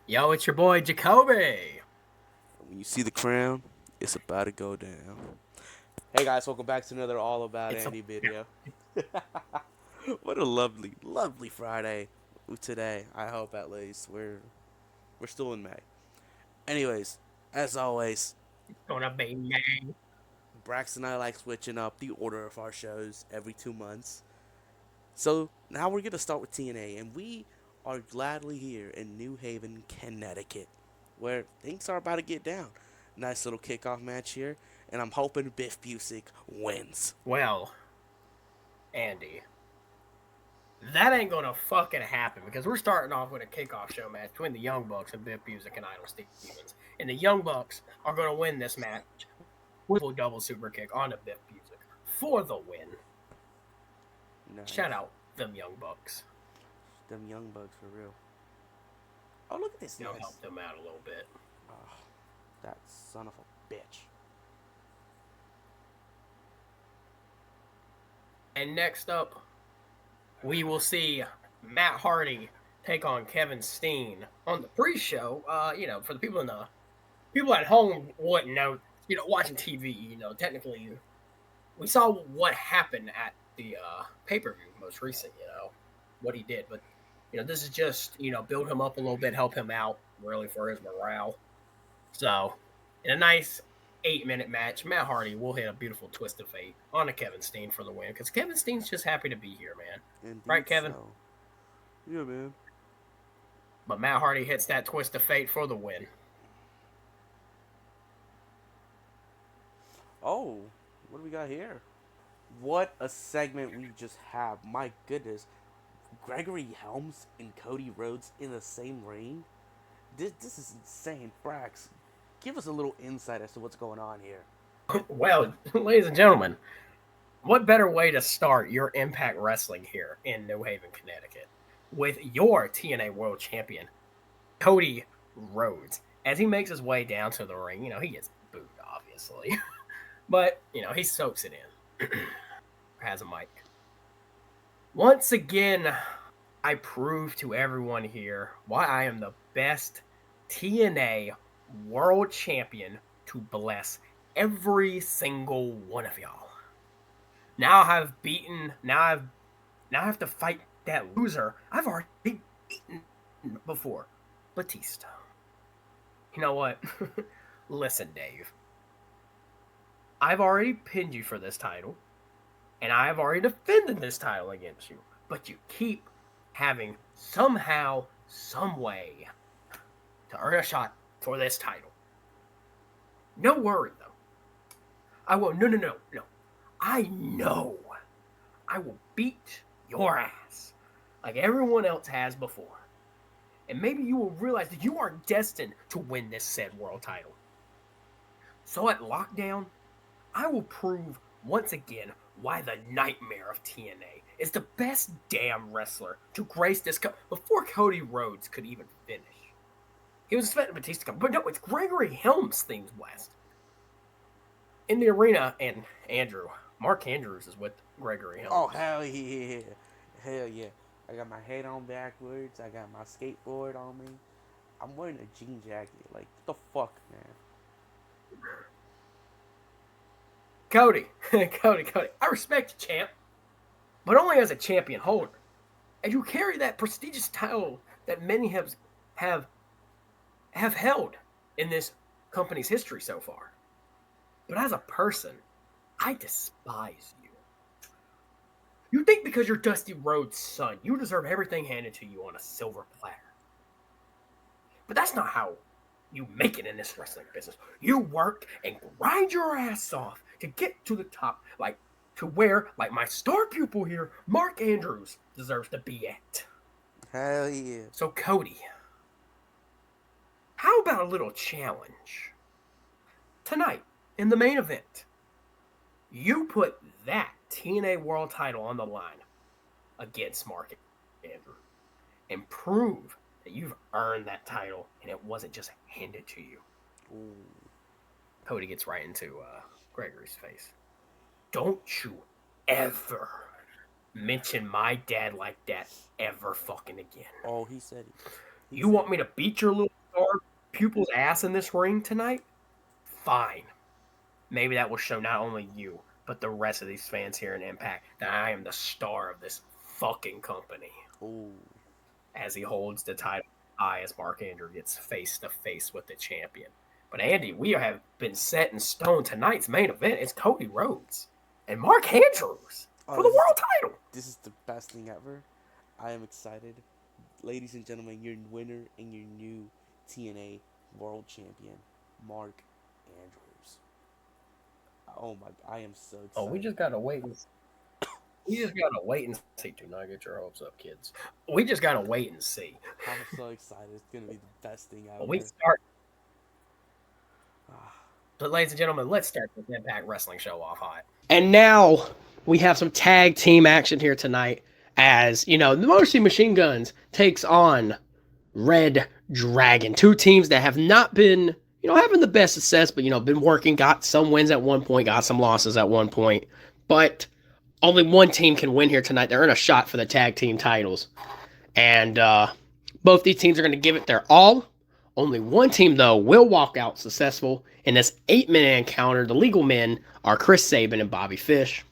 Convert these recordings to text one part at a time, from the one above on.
Yo, it's your boy Jacoby. When you see the crown, it's about to go down. Hey guys, welcome back to another All About It's a Andy video. What a lovely, lovely Friday today. I hope at least we're still in May. Anyways, as always, gonna be nice. Brax and I like switching up the order of our shows every 2 months. So now we're gonna start with TNA, and we are gladly here in New Haven, Connecticut, where things are about to get down. Nice little kickoff match here, and I'm hoping Biff Busick wins. Well, Andy, that ain't gonna fucking happen because we're starting off with a kickoff show match between the Young Bucks and Biff Busick and Idol Stevens. And the Young Bucks are gonna win this match with a double super kick onto Biff Busick for the win. Shout Nice. out them Young Bucks. Them young bugs for real. Oh, look at this Help nice. them out a little bit. Oh, that son of a bitch. And next up, we will see Matt Hardy take on Kevin Steen on the pre-show. For the people at home wouldn't know. Watching TV. Technically, we saw what happened at the pay-per-view most recent. What he did, but this is just build him up a little bit, help him out really for his morale. So, in a nice 8-minute match, Matt Hardy will hit a beautiful twist of fate on a Kevin Steen for the win because Kevin Steen's just happy to be here, man. Right, Indeed Kevin? so. Yeah, man. But Matt Hardy hits that twist of fate for the win. Oh, what do we got here? What a segment we just have. My goodness. Gregory Helms and Cody Rhodes in the same ring? This is insane. Brax, give us a little insight as to what's going on here. Well, ladies and gentlemen, what better way to start your Impact Wrestling here in New Haven, Connecticut with your TNA World Champion, Cody Rhodes, as he makes his way down to the ring. He gets booed, obviously, but, he soaks it in. Has a mic. Once again, I prove to everyone here why I am the best TNA World Champion to bless every single one of y'all. Now I have to fight that loser I've already beaten before, Batista. You know what? Listen, Dave. I've already pinned you for this title, and I've already defended this title against you, but you keep having somehow, some way to earn a shot for this title. No worry, though. I will. No. I know. I will beat your ass like everyone else has before. And maybe you will realize that you are destined to win this said world title. So at Lockdown, I will prove once again why the nightmare of TNA is the best damn wrestler to grace this before Cody Rhodes could even finish. He was expecting Batista to come, but no, it's Gregory Helms themes west. In the arena, and Mark Andrews is with Gregory Helms. Oh, hell yeah. Hell yeah. I got my head on backwards. I got my skateboard on me. I'm wearing a jean jacket. Like, what the fuck, man? Cody. I respect you, champ, but only as a champion holder. And you carry that prestigious title that many have held in this company's history so far. But as a person, I despise you. You think because you're Dusty Rhodes' son, you deserve everything handed to you on a silver platter. But that's not how you make it in this wrestling business. You work and grind your ass off to get to the top, like my star pupil here, Mark Andrews, deserves to be at. Hell yeah. So, Cody, how about a little challenge? Tonight, in the main event, you put that TNA World title on the line against Mark Andrews and prove that you've earned that title and it wasn't just handed to you. Ooh. Cody gets right into Gregory's face. Don't you ever mention my dad like that ever fucking again. Oh, he said it. You want me to beat your little our pupil's ass in this ring tonight, fine. Maybe that will show not only you, but the rest of these fans here in Impact that I am the star of this fucking company. Ooh. As he holds the title high as Mark Andrew gets face to face with the champion. But Andy, we have been set in stone. Tonight's main event is Cody Rhodes and Mark Andrews for the world title. This is the best thing ever. I am excited. Ladies and gentlemen, your winner and your new TNA World Champion, Mark Andrews. Oh my, I am so excited. Oh, we just gotta wait and see. Do not get your hopes up, kids. We just gotta wait and see. I'm so excited. It's gonna be the best thing ever. We start. But ladies and gentlemen, let's start this Impact Wrestling show off hot. And now we have some tag team action here tonight. As the Motor Machine Guns takes on ReDragon. Two teams that have not been, having the best success, but, been working, got some wins at one point, got some losses at one point. But only one team can win here tonight. They're in a shot for the tag team titles. And both these teams are going to give it their all. Only one team, though, will walk out successful in this 8-minute encounter. The legal men are Chris Sabin and Bobby Fish.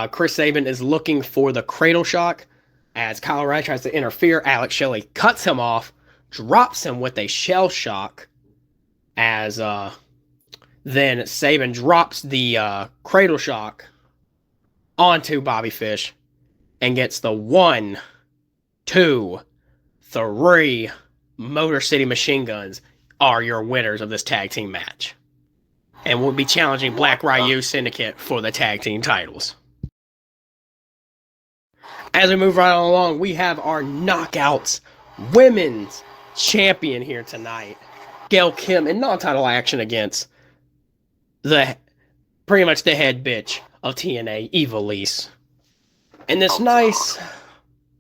Chris Sabin is looking for the cradle shock as Kyle O'Reilly tries to interfere. Alex Shelley cuts him off, drops him with a shell shock as then Sabin drops the cradle shock onto Bobby Fish and gets the 1, 2, 3 Motor City Machine Guns are your winners of this tag team match. And will be challenging Black Ryu Syndicate for the tag team titles. As we move right along, we have our Knockouts Women's Champion here tonight. Gail Kim in non-title action against pretty much the head bitch of TNA, Ivelisse. In this nice,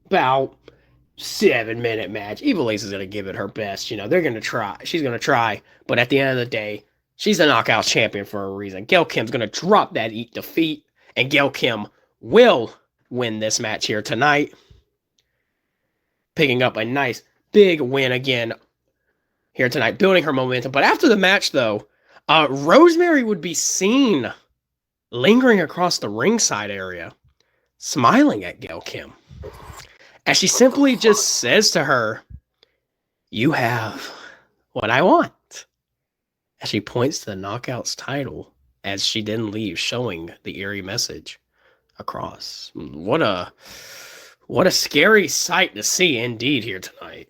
about 7-minute match, Ivelisse is going to give it her best. They're going to try. She's going to try. But at the end of the day, she's the Knockouts champion for a reason. Gail Kim's going to drop that defeat. And Gail Kim will win this match here tonight. Picking up a nice big win again here tonight. Building her momentum. But after the match, though, Rosemary would be seen lingering across the ringside area, smiling at Gail Kim. As she simply just says to her, "You have what I want." As she points to the Knockouts title as she then leaves, showing the eerie message across. What a scary sight to see indeed here tonight.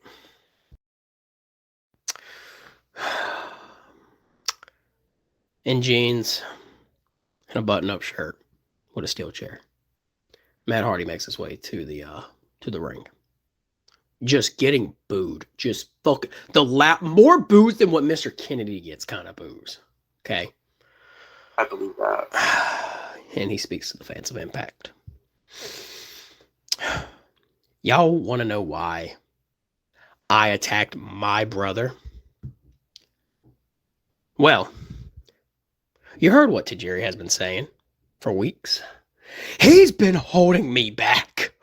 In jeans and a button-up shirt with a steel chair, Matt Hardy makes his way to the ring. Just getting booed. Just fucking more boos than what Mr. Kennedy gets kind of boos. Okay? I believe that. And he speaks to the fans of Impact. Y'all want to know why I attacked my brother? Well, you heard what Tajiri has been saying for weeks. He's been holding me back.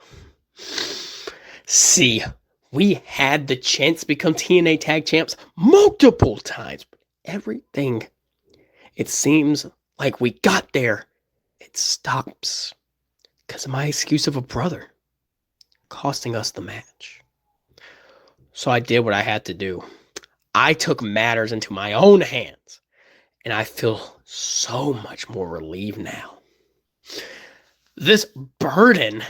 See, we had the chance to become TNA Tag Champs multiple times. But everything, it seems like we got there, it stops. Because of my excuse of a brother costing us the match. So I did what I had to do. I took matters into my own hands. And I feel so much more relieved now. This burden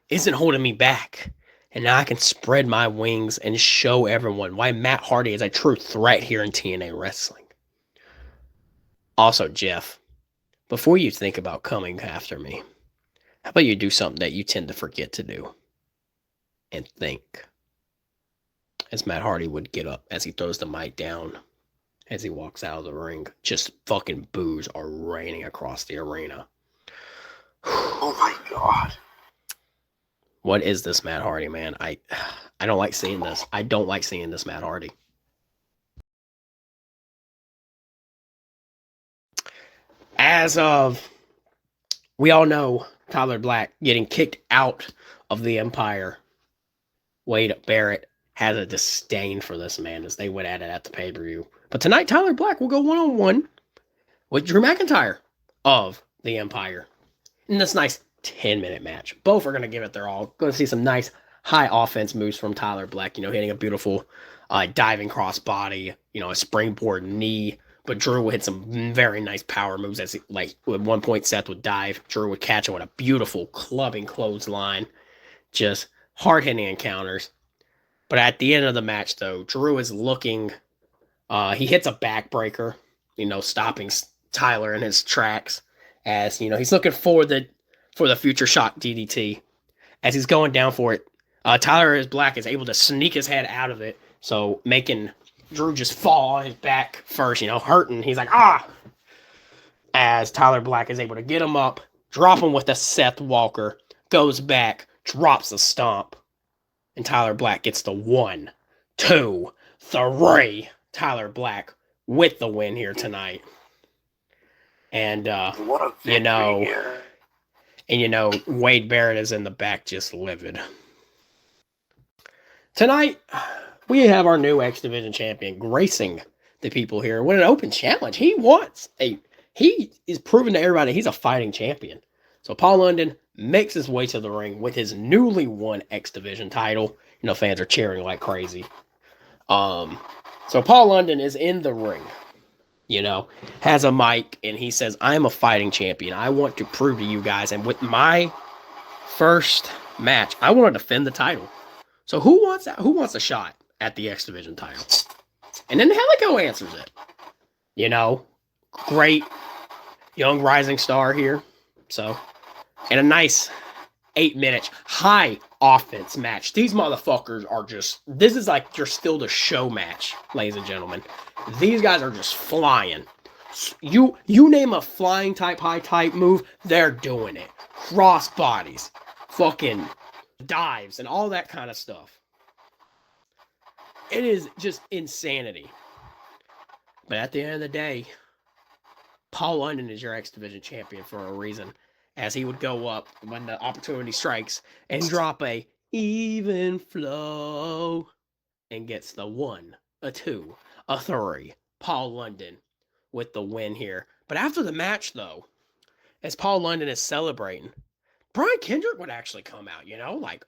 isn't holding me back. And now I can spread my wings and show everyone why Matt Hardy is a true threat here in TNA Wrestling. Also, Jeff, before you think about coming after me, how about you do something that you tend to forget to do? And think. As Matt Hardy would get up as he throws the mic down, as he walks out of the ring, just fucking boos are raining across the arena. Oh my God. What is this Matt Hardy, man? I don't like seeing this. I don't like seeing this Matt Hardy. As of, we all know Tyler Black getting kicked out of the Empire. Wade Barrett has a disdain for this man as they went at it at the pay-per-view. But tonight, Tyler Black will go one-on-one with Drew McIntyre of the Empire in this nice 10-minute match. Both are going to give it their all. Going to see some nice high offense moves from Tyler Black, hitting a beautiful diving cross body, a springboard knee. But Drew would hit some very nice power moves as at one point Seth would dive. Drew would catch him with a beautiful clubbing clothesline. Just hard-hitting encounters. But at the end of the match, though, Drew is looking... he hits a backbreaker, stopping Tyler in his tracks. As, he's looking for the future shot DDT. As he's going down for it, Tyler Black is able to sneak his head out of it. So making Drew just fall on his back first, hurting. He's like, ah! As Tyler Black is able to get him up, drop him with a Seth Walker, goes back, drops a stomp. And Tyler Black gets the 1, 2, 3. Tyler Black with the win here tonight. And, What a victory here. And, Wade Barrett is in the back just livid. Tonight, we have our new X-Division Champion gracing the people here with an open challenge. He is proving to everybody he's a fighting champion. So Paul London makes his way to the ring with his newly won X-Division title. Fans are cheering like crazy. So Paul London is in the ring, has a mic, and he says, I'm a fighting champion. I want to prove to you guys, and with my first match, I want to defend the title. So who wants a shot at the X Division title? And then Helico answers it. Great young rising star here. So, and a nice 8-minute high offense match. These motherfuckers are this is like your still the show match, ladies and gentlemen. These guys are just flying. You name a flying type, high type move, they're doing it. Cross bodies, fucking dives, and all that kind of stuff. It is just insanity. But at the end of the day, Paul London is your X Division champion for a reason. As he would go up when the opportunity strikes and drop a even flow and gets the 1, a 2, a 3. Paul London with the win here. But after the match, though, as Paul London is celebrating, Brian Kendrick would actually come out, like,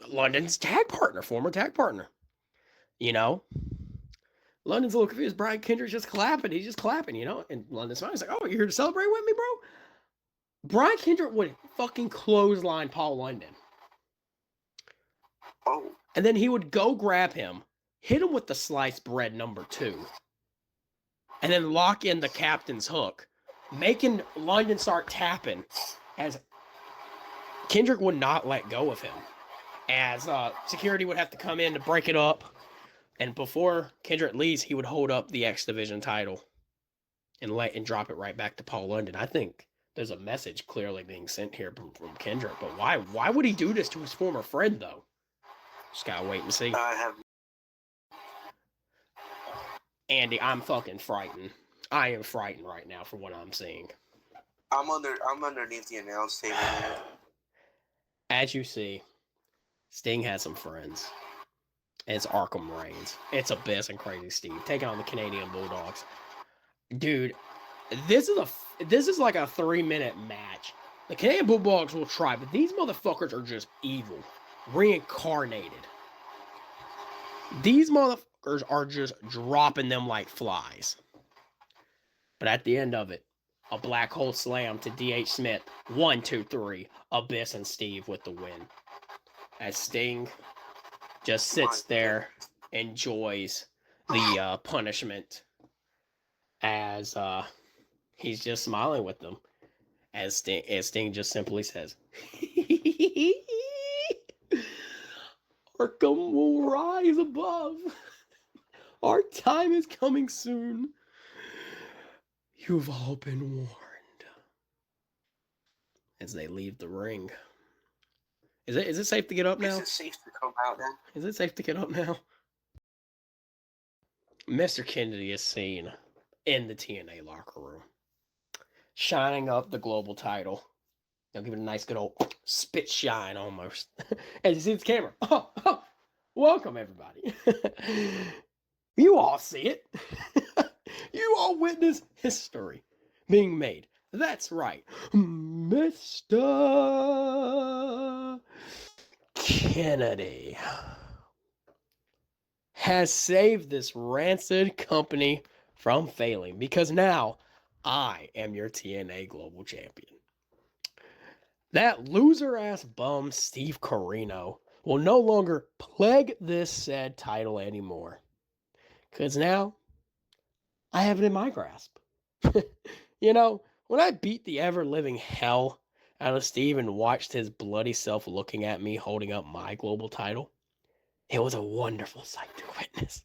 London's former tag partner. London's a little confused. Brian Kendrick's just clapping. He's just clapping, And London's fine. He's like, oh, you're here to celebrate with me, bro? Brian Kendrick would fucking clothesline Paul London. Oh. And then he would go grab him, hit him with the sliced bread number 2, and then lock in the captain's hook, making London start tapping as Kendrick would not let go of him. As security would have to come in to break it up. And before Kendrick leaves, he would hold up the X Division title and drop it right back to Paul London. I think there's a message clearly being sent here from Kendrick. But why would he do this to his former friend, though? Just gotta wait and see. Andy, I'm fucking frightened. I am frightened right now for what I'm seeing. I'm underneath the announce table here. As you see, Sting has some friends. It's Arkham Reigns. It's Abyss and Crazy Steve taking on the Canadian Bulldogs. Dude, this is like a 3-minute match. The Canadian Bulldogs will try, but these motherfuckers are just evil. Reincarnated. These motherfuckers are just dropping them like flies. But at the end of it, a black hole slam to D.H. Smith. 1, 2, 3. Abyss and Steve with the win. As Sting just sits there, enjoys the punishment as he's just smiling with them. As Sting just simply says, Arkham will rise above. Our time is coming soon. You've all been warned. As they leave the ring. Is it safe to get up now? Is it safe to come out now? Is it safe to get up now? Mr. Kennedy is seen in the TNA locker room, shining up the global title I'll give it a nice good old spit shine almost. As you see the camera. Oh, welcome everybody. You all see it. You all witness history being made. That's right. Mr. Kennedy has saved this rancid company from failing because now I am your TNA Global Champion. That loser-ass bum Steve Corino will no longer plague this said title anymore. Because now, I have it in my grasp. You know, when I beat the ever-living hell out of Steve and watched his bloody self looking at me holding up my global title, it was a wonderful sight to witness.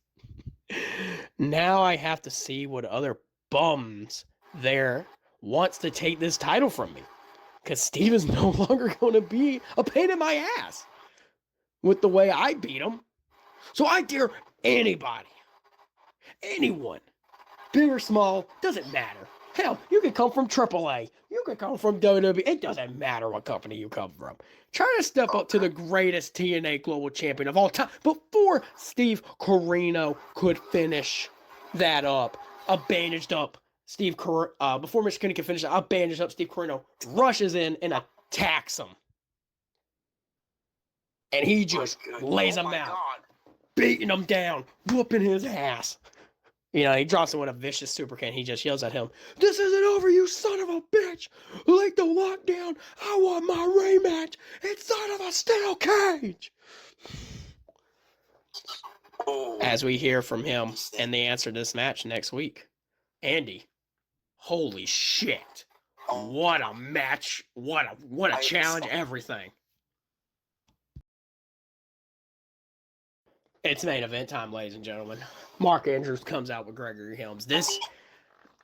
Now I have to see what other bums there wants to take this title from me. Because Steve is no longer going to be a pain in my ass with the way I beat him. So I dare anybody, anyone, big or small, doesn't matter. Hell, you could come from AAA. You could come from WWE. It doesn't matter what company you come from. Try to step up to the greatest TNA Global Champion of all time before Steve Corino could finish that up. A bandaged up Steve Corino, before Mr. Kennedy can finish it, a bandaged up Steve Corino rushes in and attacks him. And he just lays him out, beating him down, whooping his ass. You know, he drops him with a vicious super kick. He just yells at him, "This isn't over, you son of a bitch! Like the lockdown, I want my rematch inside of a steel cage!" As we hear from him and the answer to this match next week. Andy, holy shit. What a match. What a challenge, everything. It's main event time, ladies and gentlemen. Mark Andrews comes out with Gregory Helms. This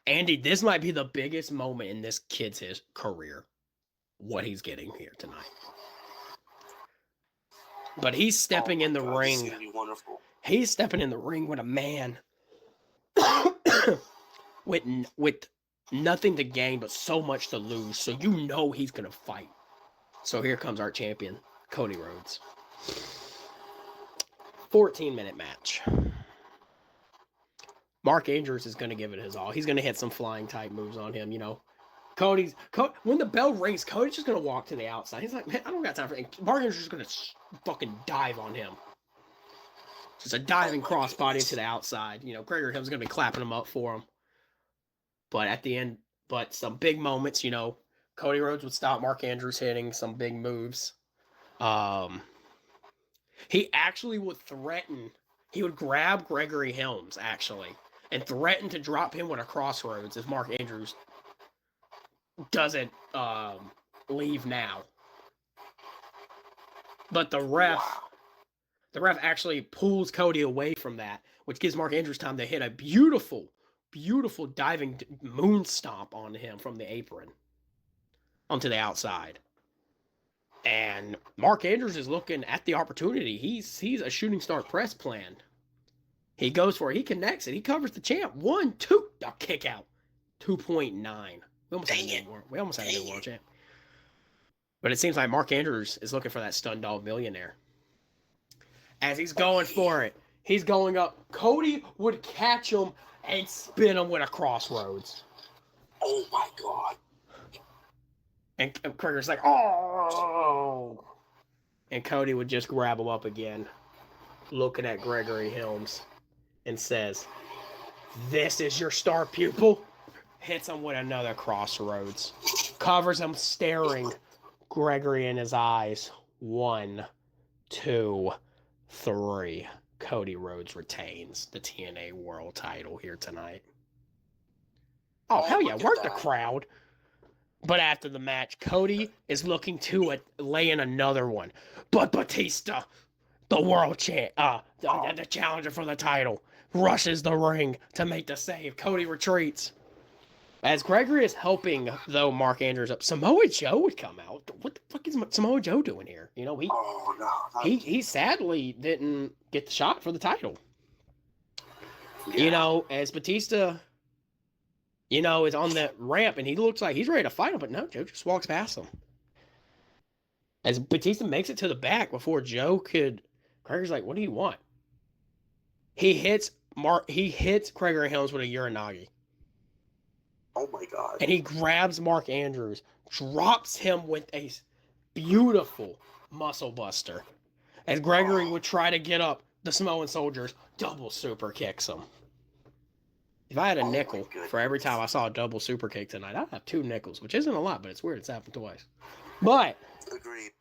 might be the biggest moment in this kid's career. What he's getting here tonight. But he's stepping in the ring. This is gonna be wonderful. He's stepping in the ring with a man with nothing to gain but so much to lose. So you know he's gonna fight. So here comes our champion, Cody Rhodes. 14-minute match. Mark Andrews is going to give it his all. He's going to hit some flying type moves on him, you know. When the bell rings, Cody's just going to walk to the outside. He's like, man, I don't got time for it. Mark Andrews is going to fucking dive on him. Just a diving crossbody to the outside. You know, Gregory Helms is going to be clapping him up for him. But at the end, some big moments, you know, Cody Rhodes would stop Mark Andrews hitting some big moves. He actually would threaten. He would grab Gregory Helms, actually, and threaten to drop him with a crossroads if Mark Andrews doesn't leave now. But the ref actually pulls Cody away from that, which gives Mark Andrews time to hit a beautiful, beautiful diving moon stomp on him from the apron onto the outside. And Mark Andrews is looking at the opportunity. He sees a shooting star press planned. He goes for it. He connects it. He covers the champ. 1, 2. A kick out. 2.9. We almost had a new world champ. But it seems like Mark Andrews is looking for that stun dog millionaire. As he's going for it, he's going up. Cody would catch him and spin him with a crossroads. Oh my god. And Krieger's like, oh! And Cody would just grab him up again, looking at Gregory Helms, and says, "This is your star pupil?" Hits him with another crossroads. Covers him, staring Gregory in his eyes. 1, 2, 3. Cody Rhodes retains the TNA World title here tonight. Oh, hell yeah, work the crowd. But after the match, Cody is looking to lay in another one. But Batista, the world champ, the challenger for the title, rushes the ring to make the save. Cody retreats. As Gregory is helping, though, Mark Andrews up, Samoa Joe would come out. What the fuck is Samoa Joe doing here? You know, he sadly didn't get the shot for the title. Yeah. You know, as Batista, you know, is on the ramp, and he looks like he's ready to fight him, but no, Joe just walks past him. As Batista makes it to the back before Joe could, Gregory's like, "What do you want?" He hits Gregory Helms with a Uranagi. Oh my god. And he grabs Mark Andrews, drops him with a beautiful muscle buster. As Gregory would try to get up, the Samoan soldiers double super kicks him. If I had a nickel for every time I saw a double super kick tonight, I'd have 2 nickels, which isn't a lot, but it's weird it's happened twice. But Agreed.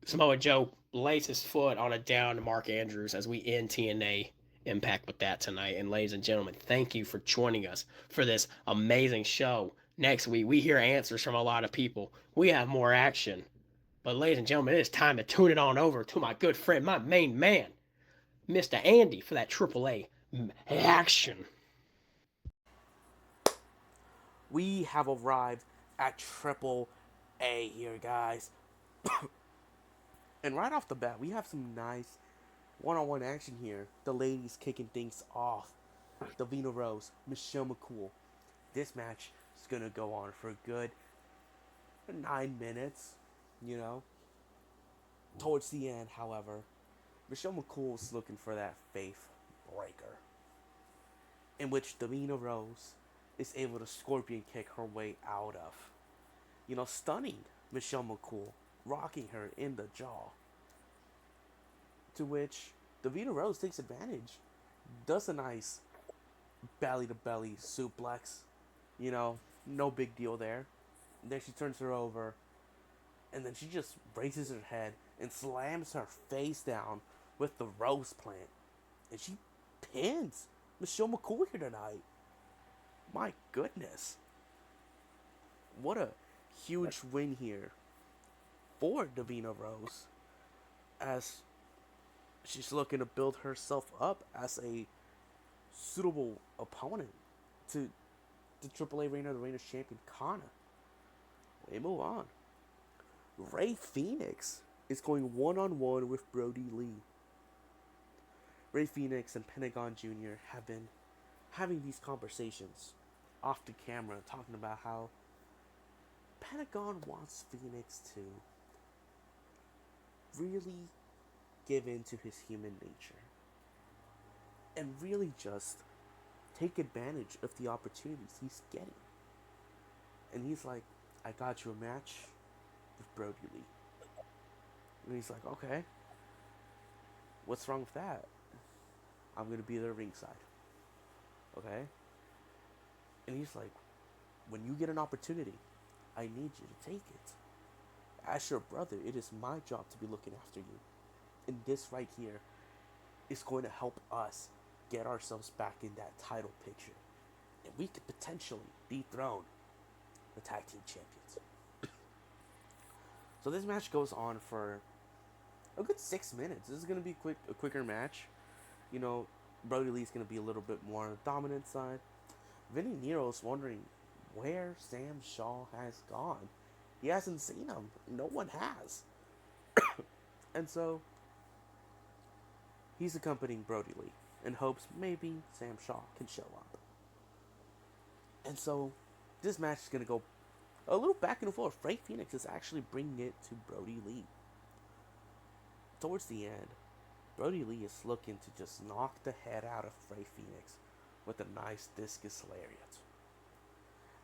Samoa Joe lays his foot on a down to Mark Andrews as we end TNA Impact with that tonight. And ladies and gentlemen, thank you for joining us for this amazing show. Next week, we hear answers from a lot of people. We have more action. But ladies and gentlemen, it is time to tune it on over to my good friend, my main man, Mr. Andy, for that AAA action. We have arrived at Triple A here, guys. And right off the bat, we have some nice one-on-one action here. The ladies kicking things off. Davina Rose, Michelle McCool. This match is going to go on for a good 9 minutes, you know. Towards the end, however, Michelle McCool is looking for that faith breaker, in which Davina Rose is able to scorpion kick her way out of. You know, stunning Michelle McCool, rocking her in the jaw. To which Davina Rose takes advantage, does a nice belly-to-belly suplex. You know, no big deal there. And then she turns her over, and then she just raises her head and slams her face down with the rose plant. And she pins Michelle McCool here tonight. My goodness. What a huge win here for Davina Rose, as she's looking to build herself up as a suitable opponent to the AAA Reign of the Reigners champion, Kana. We move on. Rey Fenix is going one-on-one with Brody Lee. Rey Fenix and Pentagon Jr. have been having these conversations off the camera, talking about how Pentagon wants Phoenix to really give in to his human nature and really just take advantage of the opportunities he's getting. And he's like, I got you a match with Brody Lee. And he's like, okay, what's wrong with that? I'm going to be there ringside. Okay? And he's like, when you get an opportunity, I need you to take it. As your brother, it is my job to be looking after you. And this right here is going to help us get ourselves back in that title picture. And we could potentially dethrone the Tag Team Champions. So this match goes on for a good 6 minutes. This is going to be a quicker match. You know, Brody Lee's going to be a little bit more on the dominant side. Vinny Nero's wondering where Sam Shaw has gone. He hasn't seen him. No one has. And so he's accompanying Brody Lee in hopes maybe Sam Shaw can show up. And so this match is going to go a little back and forth. Rey Fenix is actually bringing it to Brody Lee. Towards the end, Brody Lee is looking to just knock the head out of Rey Fenix with a nice discus lariat.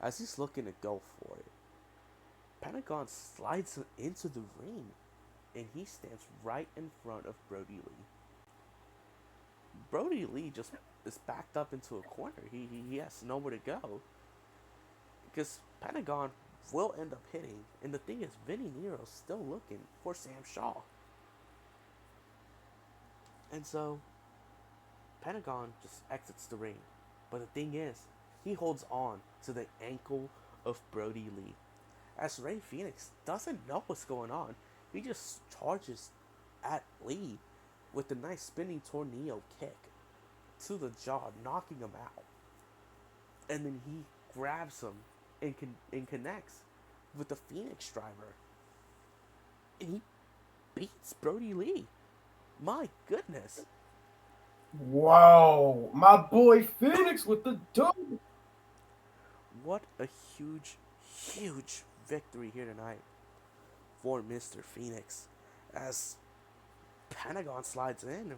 As he's looking to go for it, Pentagon slides into the ring, and he stands right in front of Brody Lee. Brody Lee just is backed up into a corner. He has nowhere to go, because Pentagon will end up hitting. And the thing is, Vinny Nero's still looking for Sam Shaw. And so Pentagon just exits the ring. But the thing is, he holds on to the ankle of Brody Lee. As Rey Fenix doesn't know what's going on, he just charges at Lee with a nice spinning tornado kick to the jaw, knocking him out. And then he grabs him and connects with the Phoenix driver. And he beats Brody Lee. My goodness. Wow, my boy Phoenix with the dub. What a huge, huge victory here tonight for Mr. Phoenix as Pentagon slides in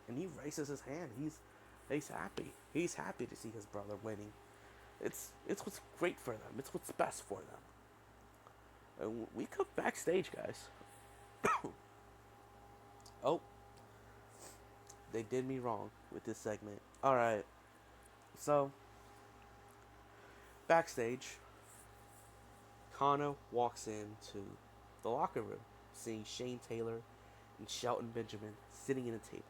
and he raises his hand. He's happy. He's happy to see his brother winning. It's what's great for them. It's what's best for them. And we come backstage, guys. Oh, they did me wrong with this segment. Alright, so backstage, Kana walks into the locker room, seeing Shane Taylor and Shelton Benjamin sitting at a table.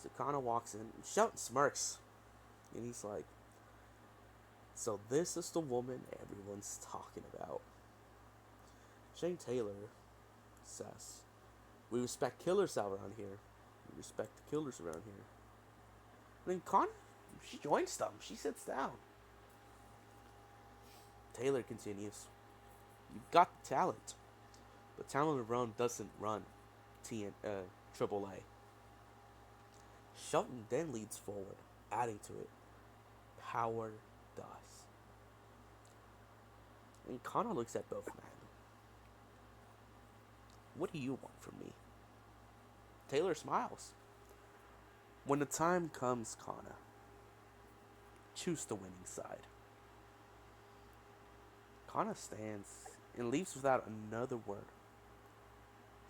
So Kana walks in, and Shelton smirks, and he's like, "So this is the woman everyone's talking about." Shane Taylor says, "We respect killers out around here. We respect the killers around here." And then Kana, she joins them. She sits down. Taylor continues, "You've got the talent, but talent alone doesn't run AAA." Shelton then leads forward, adding to it, "Power does." And Kana looks at both men. "What do you want from me?" Taylor smiles. "When the time comes, Kana, choose the winning side." Kana stands and leaves without another word.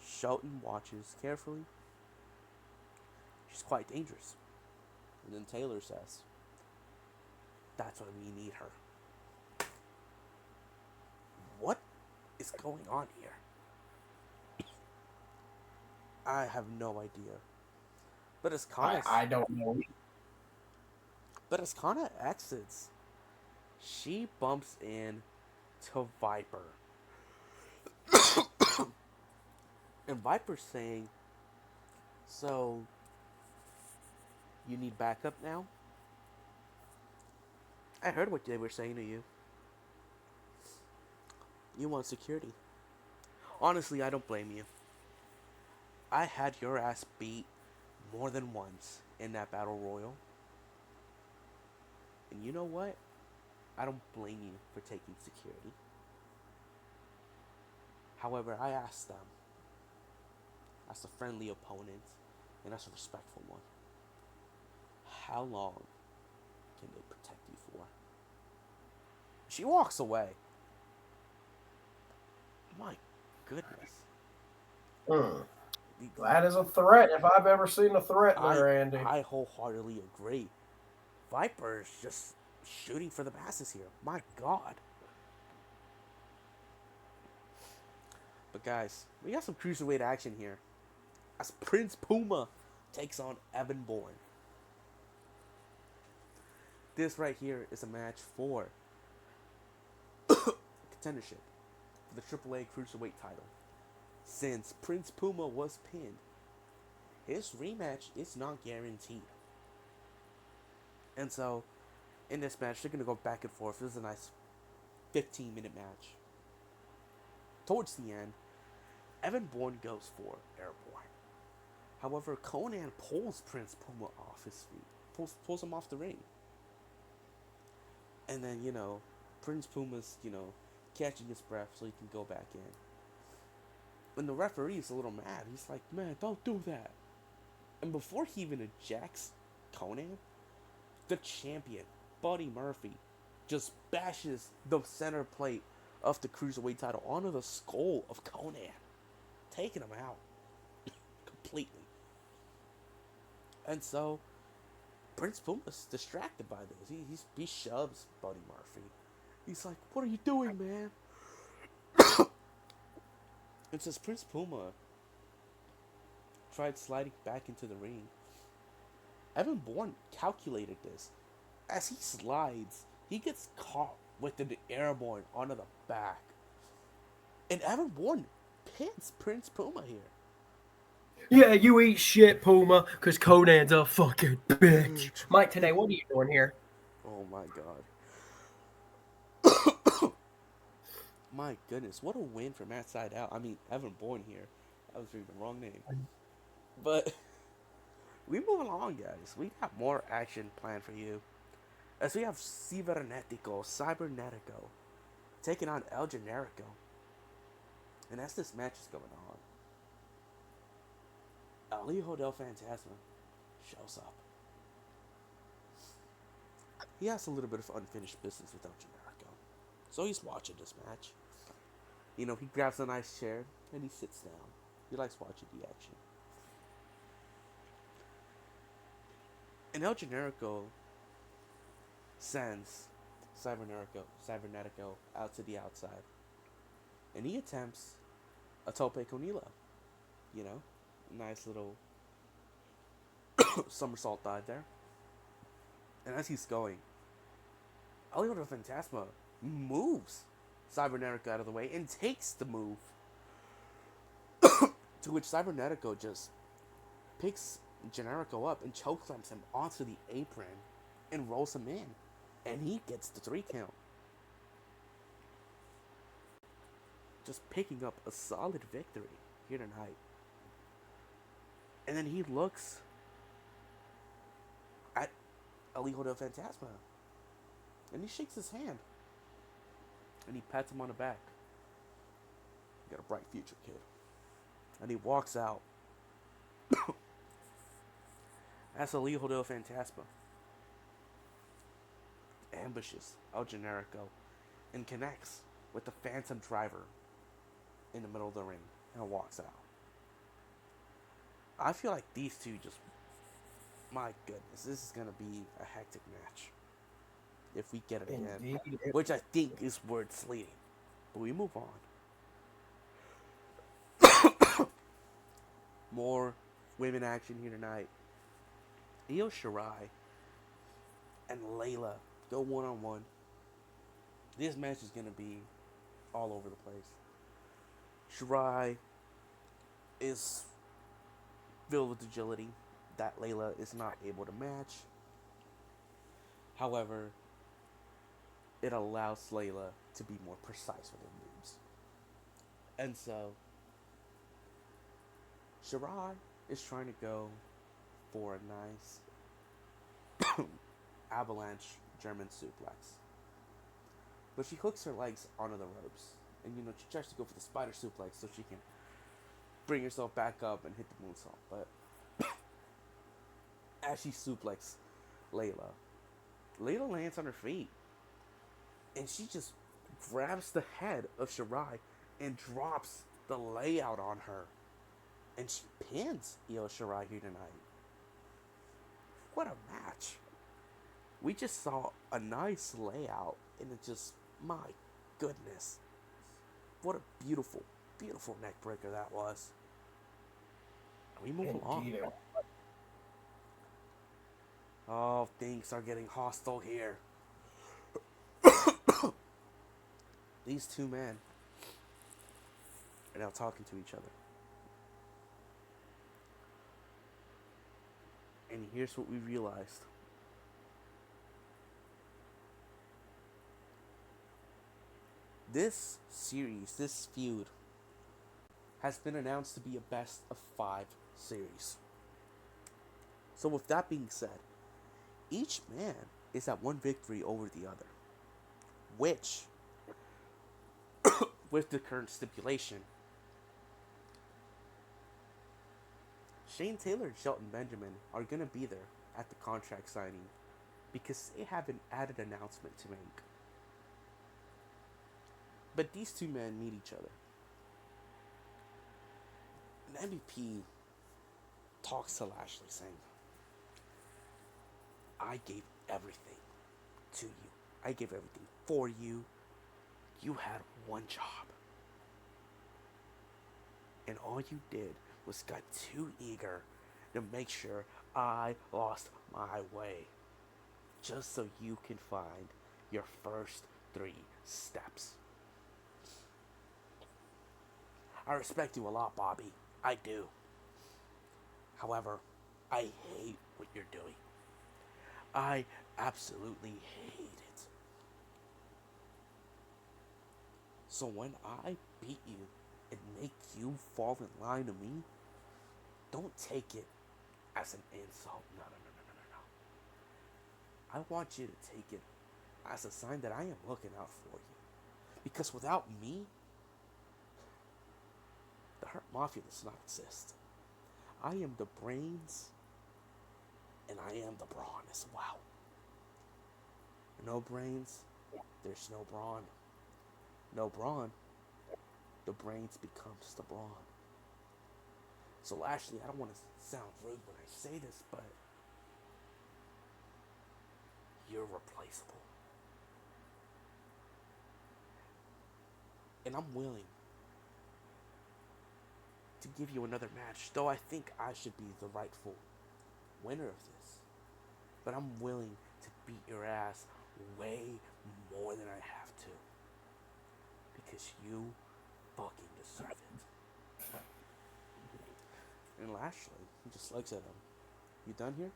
Shelton watches carefully. "She's quite dangerous." And then Taylor says, "That's why we need her." What is going on here? I have no idea. But as Kana I don't know. But as Kana exits, she bumps into Viper. And Viper's saying, "So, you need backup now?" "I heard what they were saying to you. You want security." "Honestly, I don't blame you. I had your ass beat more than once in that battle royal. And you know what? I don't blame you for taking security. However, I asked them, as a friendly opponent and as a respectful one, how long can they protect you for?" She walks away. My goodness. That is a threat if I've ever seen a threat there, Andy. I wholeheartedly agree. Viper's just shooting for the masses here. My God. But guys, we got some cruiserweight action here, as Prince Puma takes on Evan Bourne. This right here is a match for contendership for the AAA Cruiserweight title. Since Prince Puma was pinned, his rematch is not guaranteed. And so, in this match, they're going to go back and forth. This is a nice 15-minute match. Towards the end, Evan Bourne goes for Airborne. However, Conan pulls Prince Puma off his feet. Pulls him off the ring. And then, Prince Puma's, catching his breath so he can go back in. When the referee is a little mad, he's like, "Man, don't do that." And before he even ejects Conan, the champion, Buddy Murphy, just bashes the center plate of the Cruiserweight title onto the skull of Conan, taking him out completely. And so, Prince Puma's distracted by this. He shoves Buddy Murphy. He's like, "What are you doing, man?" And since Prince Puma tried sliding back into the ring, Evan Bourne calculated this. As he slides, he gets caught with an airborne onto the back. And Evan Bourne pins Prince Puma here. Yeah, you eat shit, Puma, because Conan's a fucking bitch. Mike, today, what are you doing here? Oh my God. My goodness, what a win for Matt Sydal. I mean, Evan Bourne here. I was reading the wrong name. But we move along, guys. We got more action planned for you. As we have Cybernetico taking on El Generico. And as this match is going on, Alejo del Fantasma shows up. He has a little bit of unfinished business with El Generico. So he's watching this match. You know, he grabs a nice chair and he sits down. He likes watching the action. And El Generico sends Cybernetico out to the outside. And he attempts a Tope con Hilo. You know, nice little somersault dive there. And as he's going, Alejo del Fantasma moves Cybernetico out of the way and takes the move. To which Cybernetico just picks Generico up and chokeslams him onto the apron and rolls him in. And he gets the 3 count. Just picking up a solid victory here tonight. And then he looks at Alejo del Fantasma. And he shakes his hand. And he pats him on the back. You got a bright future, kid. And he walks out. As Alejo del Fantasma ambushes El Generico and connects with the Phantom Driver in the middle of the ring and walks out. I feel like these two just, my goodness, this is going to be a hectic match. If we get it again. Indeed. Which I think is where it's leading. But we move on. More women action here tonight. Io Shirai and Layla go one-on-one. This match is going to be all over the place. Shirai is filled with agility that Layla is not able to match. However, it allows Layla to be more precise with her moves. And so, Shirai is trying to go for a nice avalanche German suplex. But she hooks her legs onto the ropes. And, you know, she tries to go for the spider suplex so she can bring herself back up and hit the moonsault. But as she suplexes Layla, Layla lands on her feet. And she just grabs the head of Shirai and drops the layout on her. And she pins Io Shirai here tonight. What a match. We just saw a nice layout, and it just, my goodness. What a beautiful, beautiful neck breaker that was. We move along. Oh, things are getting hostile here. These two men are now talking to each other. And here's what we realized. This series, this feud, has been announced to be a best of 5 series. So with that being said, each man is at one victory over the other. Which, with the current stipulation, Shane Taylor and Shelton Benjamin are going to be there at the contract signing because they have an added announcement to make. But these two men meet each other. And MVP talks to Lashley saying, I gave everything to you. I gave everything for you. You had one job. And all you did was got too eager to make sure I lost my way. Just so you can find your first 3 steps. I respect you a lot, Bobby. I do. However, I hate what you're doing. I absolutely hate it. So when I beat you and make you fall in line to me, don't take it as an insult. No. I want you to take it as a sign that I am looking out for you. Because without me, The Hurt Mafia does not exist. I am the brains, and I am the brawn as well. No brains, there's no brawn. No brawn, the brains becomes the brawn. So Lashley, I don't want to sound rude when I say this, but you're replaceable. And I'm willing to give you another match, though I think I should be the rightful winner of this. But I'm willing to beat your ass way more than I have to. Because you fucking deserve it. And Lashley, he just looks at him. You done here?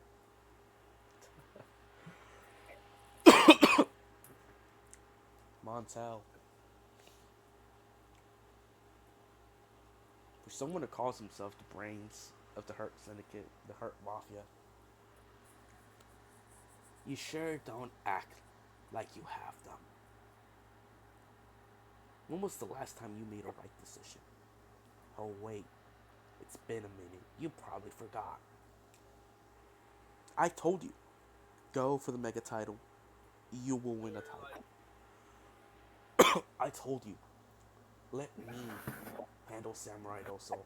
Montel. For someone who calls himself the brains of the Hurt Syndicate, the Hurt Mafia, you sure don't act like you have them. When was the last time you made a right decision? Oh wait, it's been a minute. You probably forgot. I told you, go for the mega title. You will win a title. I told you, let me handle Samurai Doso.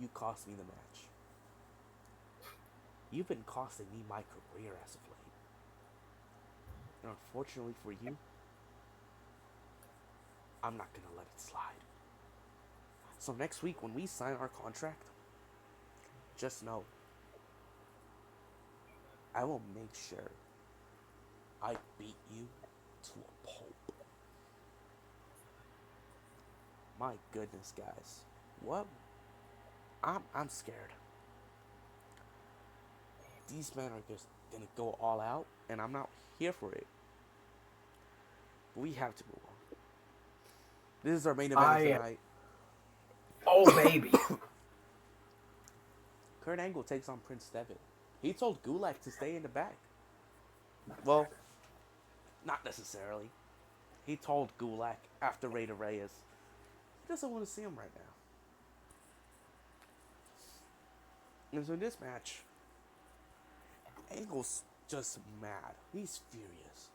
You cost me the match. You've been costing me my career as of late. And unfortunately for you, I'm not gonna let it slide. So next week when we sign our contract, just know I will make sure I beat you to a pulp. My goodness, guys. What? I'm scared. These men are just gonna go all out, and I'm not here for it. We have to move on. This is our main event of tonight. Oh, baby. Kurt Angle takes on Prince Devitt. He told GULAK to stay in the back. Well, not necessarily. He told GULAK after Rey Reyes, he doesn't want to see him right now. And so in this match, Angle's just mad. He's furious.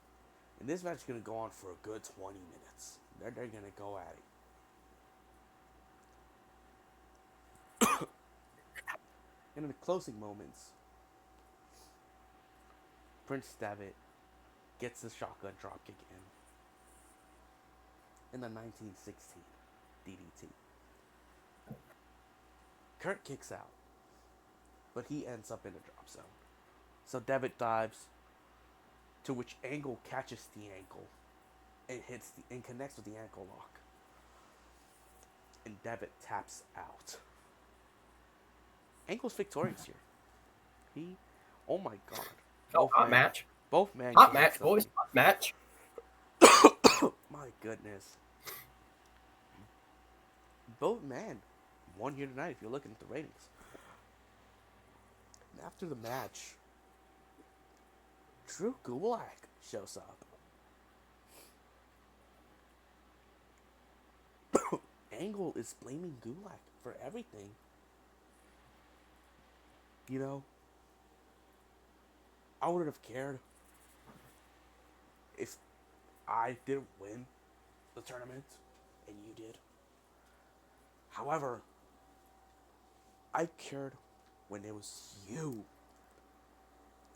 And this match is going to go on for a good 20 minutes. They're going to go at it. And in the closing moments, Prince Devitt gets the shotgun dropkick in the 1916 DDT. Kurt kicks out, but he ends up in the drop zone. So Devitt dives, to which Angle catches the ankle and and connects with the ankle lock. And Devitt taps out. Angle's victorious here. Oh my god. Hot match. Both men. Hot match, boys. Hot match. My goodness. Both men won here tonight if you're looking at the ratings. And after the match, Drew GULAK shows up. Angle is blaming GULAK for everything. You know, I wouldn't have cared if I didn't win the tournament and you did. However, I cared when it was you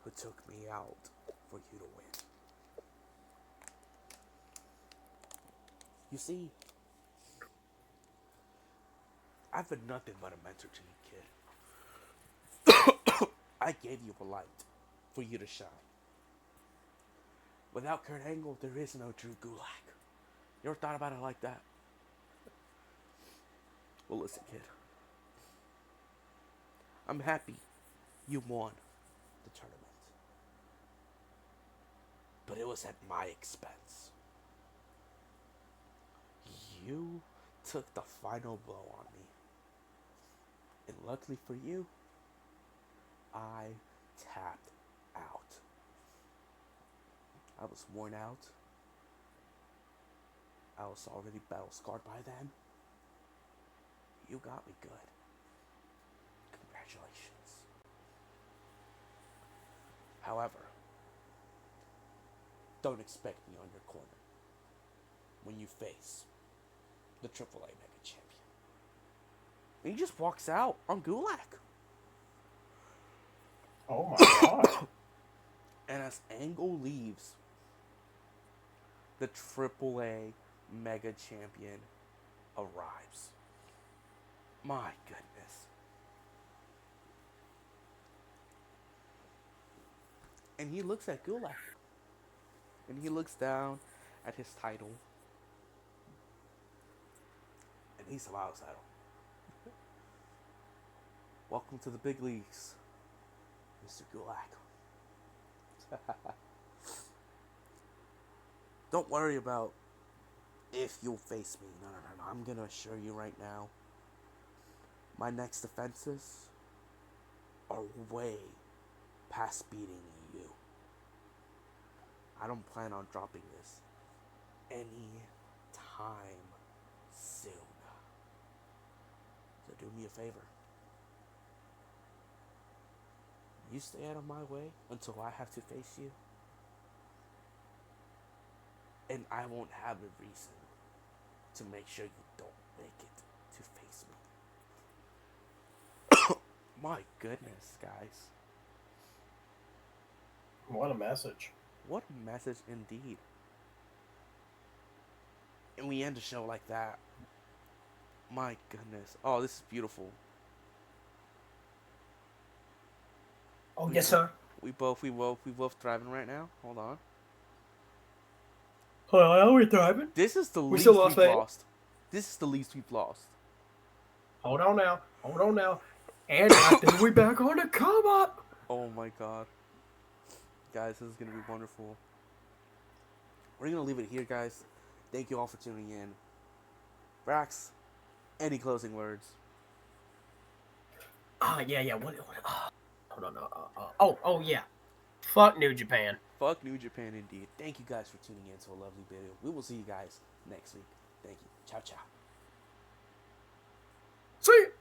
who took me out for you to win. You see, I've been nothing but a mentor to you, kid. I gave you a light for you to shine. Without Kurt Angle, there is no Drew GULAK. You ever thought about it like that? Well, listen, kid. I'm happy you won the tournament. But it was at my expense. You took the final blow on me. And luckily for you, I tapped out. I was worn out. I was already battle scarred by then. You got me good. Congratulations. However, don't expect me on your corner when you face the AAA Mega Champion. And he just walks out on GULAK. Oh my god. And as Angle leaves, the AAA Mega Champion arrives. My goodness. And he looks at GULAK. And he looks down at his title. And he smiles at him. Welcome to the big leagues, Mr. GULAK. Don't worry about if you'll face me. No. I'm gonna assure you right now, my next defenses are way past beating you. I don't plan on dropping this any time soon. So do me a favor. You stay out of my way until I have to face you. And I won't have a reason to make sure you don't make it to face me. My goodness, guys. What a message. What a message indeed. And we end the show like that. My goodness. Oh, this is beautiful. Oh, yes, sir. We both thriving right now. Hold on. Hello, we're thriving. This is the We least still we've lost, man. lost. This is the least we've lost. Hold on now. And I think we back on the come up. Oh my god. Guys, this is going to be wonderful. We're going to leave it here, guys. Thank you all for tuning in. Brax, any closing words? Yeah. What? Hold on. Oh, yeah. Fuck New Japan. Fuck New Japan indeed. Thank you guys for tuning in to a lovely video. We will see you guys next week. Thank you. Ciao, ciao. See ya.